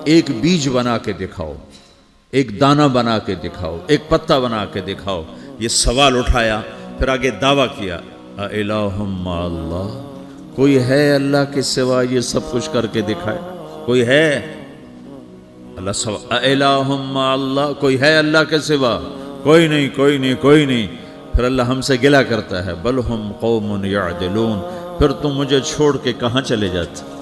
ایک بیج بنا کے دکھاؤ، ایک دانہ بنا کے دکھاؤ، ایک پتا بنا کے دکھاؤ۔ یہ سوال اٹھایا، پھر آگے دعویٰ کیا، اِلَٰهٌ مَّعَ اللَّهِ، کوئی ہے اللہ کے سوا یہ سب کچھ کر کے دکھائے؟ کوئی ہے؟ اللہ سوا اِلَٰهٌ مَّعَ اللَّهِ، کوئی ہے اللہ کے سوا؟ کوئی نہیں، کوئی نہیں، کوئی نہیں۔ پھر اللہ ہم سے گلہ کرتا ہے، بل ہم قوم یعدلون، پھر تم مجھے چھوڑ کے کہاں چلے جاتے؟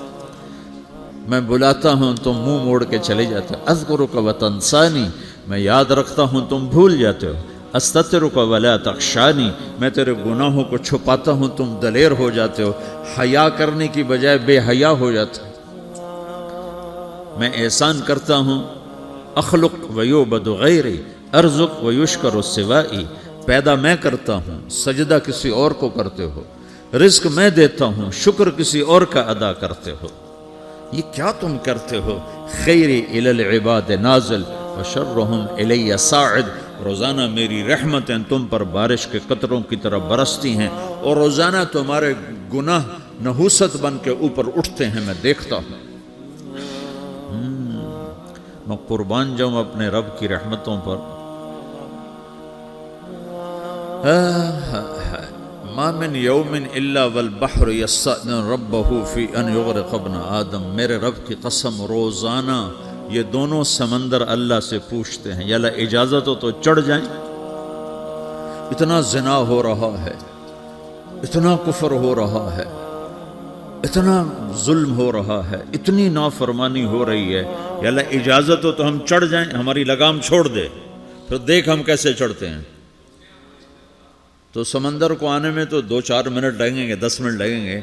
میں بلاتا ہوں تم منہ موڑ کے چلے جاتے ہو۔ اذکرک وتنسانی، میں یاد رکھتا ہوں تم بھول جاتے ہو۔ استترک ولا تخشانی، میں تیرے گناہوں کو چھپاتا ہوں تم دلیر ہو جاتے ہو، حیا کرنے کی بجائے بے حیا ہو جاتے ہو۔ میں احسان کرتا ہوں، اخلق ویعبد غیری، ارزق ویشکر سوائی، پیدا میں کرتا ہوں، سجدہ کسی اور کو کرتے ہو، رزق میں دیتا ہوں، شکر کسی اور کا ادا کرتے ہو۔ یہ کیا تم کرتے ہو؟ خیری الی العباد نازل وشرہم الی صاعد، روزانہ میری رحمتیں تم پر بارش کے قطروں کی طرح برستی ہیں، اور روزانہ تمہارے گناہ نحوست بن کے اوپر اٹھتے ہیں، میں دیکھتا ہوں۔ میں قربان جاؤں اپنے رب کی رحمتوں پر۔ ما من یوم الا والبحر یستأذن ربہ فی ان یغرق ابن آدم، میرے رب کی قسم روزانہ یہ دونوں سمندر اللہ سے پوچھتے ہیں، یا اللہ اجازت ہو تو چڑھ جائیں۔ اتنا زنا ہو رہا ہے، اتنا کفر ہو رہا ہے، اتنا ظلم ہو رہا ہے، اتنی نافرمانی ہو رہی ہے، یا اللہ اجازت ہو تو ہم چڑھ جائیں، ہماری لگام چھوڑ دے، پھر دیکھ ہم کیسے چڑھتے ہیں۔ تو سمندر کو آنے میں تو 2-4 منٹ لگیں گے، 10 منٹ لگیں گے۔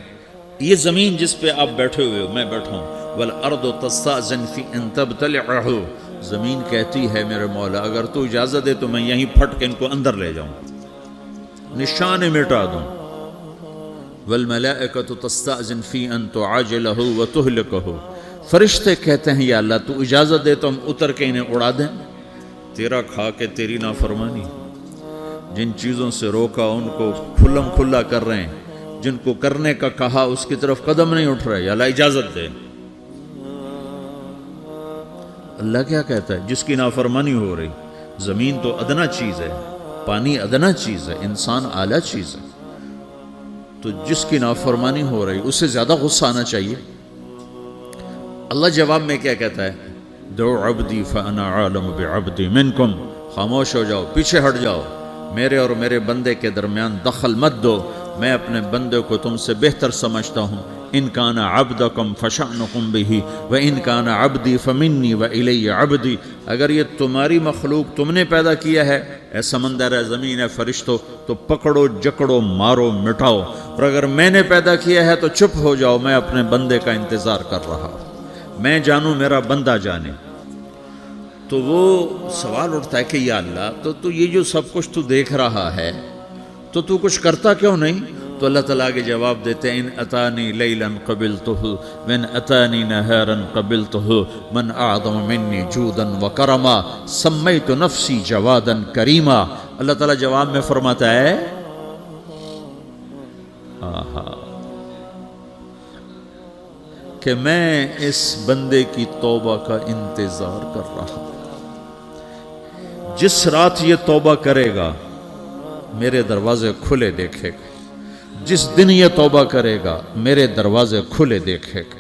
یہ زمین جس پہ آپ بیٹھے ہوئے ہو، میں بیٹھا ہوں، وَالْأَرْضُ تَسْتَأْذِنُ فِي أَن تَبْتَلِعَهُ، زمین کہتی ہے میرے مولا اگر تو اجازت دے تو میں یہیں پھٹ کے ان کو اندر لے جاؤں، نشان مٹا دوں۔ وَالْمَلَائِكَةُ تَسْتَأْذِنُ فِي أَن تُعَاجِلَهُ وَتُهْلِكَهُ، فرشتے کہتے ہیں یا اللہ تو اجازت دے تو ہم اتر کے انہیں اڑا دیں۔ تیرا کھا کے تیری نافرمانی، جن چیزوں سے روکا ان کو کھلم کھلا کر رہے ہیں، جن کو کرنے کا کہا اس کی طرف قدم نہیں اٹھ رہے، یا اللہ اجازت دے۔ اللہ کیا کہتا ہے؟ جس کی نافرمانی ہو رہی، زمین تو ادنا چیز ہے، پانی ادنا چیز ہے، انسان اعلیٰ چیز ہے، تو جس کی نافرمانی ہو رہی اسے زیادہ غصہ آنا چاہیے۔ اللہ جواب میں کیا کہتا ہے؟ دعو عبدی فانا عالم بعبدی منکم، خاموش ہو جاؤ، پیچھے ہٹ جاؤ، میرے اور میرے بندے کے درمیان دخل مت دو، میں اپنے بندے کو تم سے بہتر سمجھتا ہوں۔ ان کان عبدکم فشأنکم بہ وان کان عبدی فمنی والی عبدی، اگر یہ تمہاری مخلوق تم نے پیدا کیا ہے، اے سمندر ہے، زمین ہے، فرشتوں، تو پکڑو جکڑو مارو مٹاؤ، اور اگر میں نے پیدا کیا ہے تو چپ ہو جاؤ، میں اپنے بندے کا انتظار کر رہا ہوں، میں جانوں میرا بندہ جانے۔ تو وہ سوال اٹھتا ہے کہ یا اللہ تو یہ جو سب کچھ تو دیکھ رہا ہے تو کچھ کرتا کیوں نہیں؟ تو اللہ تعالیٰ کے جواب دیتے ہیں، ان اتانی لیلا قبلتہ وان اتانی نہارا قبلتہ من اعظم منی جودا وکرما سمیت نفسی جوادا کریما۔ اللہ تعالیٰ جواب میں فرماتا ہے کہ میں اس بندے کی توبہ کا انتظار کر رہا ہوں، جس رات یہ توبہ کرے گا میرے دروازے کھلے دیکھے گا، جس دن یہ توبہ کرے گا میرے دروازے کھلے دیکھے گا،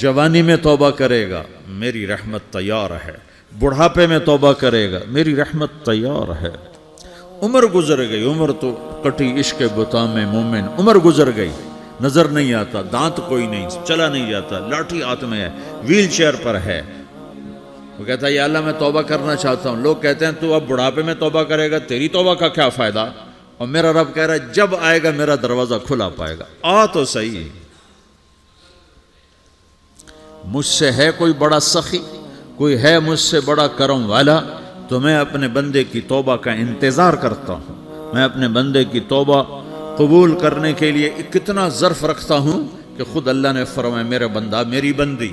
جوانی میں توبہ کرے گا میری رحمت تیار ہے، بڑھاپے میں توبہ کرے گا میری رحمت تیار ہے۔ عمر گزر گئی، عمر تو کٹی عشق بتا میں مومن، عمر گزر گئی، نظر نہیں آتا، دانت کوئی نہیں، چلا نہیں جاتا، لاٹھی ہاتھ میں ہے، ویل چیئر پر ہے۔ وہ کہتا ہے یا اللہ میں توبہ کرنا چاہتا ہوں۔ لوگ کہتے ہیں تو اب بڑھاپے میں توبہ کرے گا، تیری توبہ کا کیا فائدہ؟ اور میرا رب کہہ رہا ہے جب آئے گا میرا دروازہ کھلا پائے گا، آ تو صحیح۔ مجھ سے ہے کوئی بڑا سخی، کوئی ہے مجھ سے بڑا کرم والا، تو میں اپنے بندے کی توبہ کا انتظار کرتا ہوں، میں اپنے بندے کی توبہ قبول کرنے کے لیے کتنا ظرف رکھتا ہوں کہ خود اللہ نے فرمایا میرے بندہ میری بندی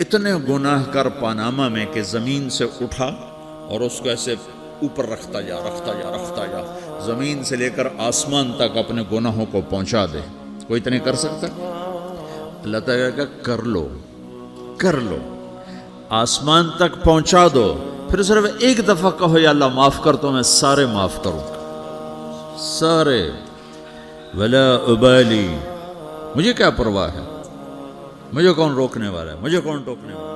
اتنے گناہ کر پاناما میں کہ زمین سے اٹھا اور اس کو ایسے اوپر رکھتا جا، زمین سے لے کر آسمان تک اپنے گناہوں کو پہنچا دے۔ کوئی اتنے کر سکتا؟ اللہ تعالیٰ کا کر لو، آسمان تک پہنچا دو، پھر صرف ایک دفعہ کہو یا اللہ معاف کر تو میں سارے معاف کروں، سارے، ولا ابالی، مجھے کیا پرواہ ہے، مجھے کون روکنے والا ہے، مجھے کون ٹوکنے والا ہے۔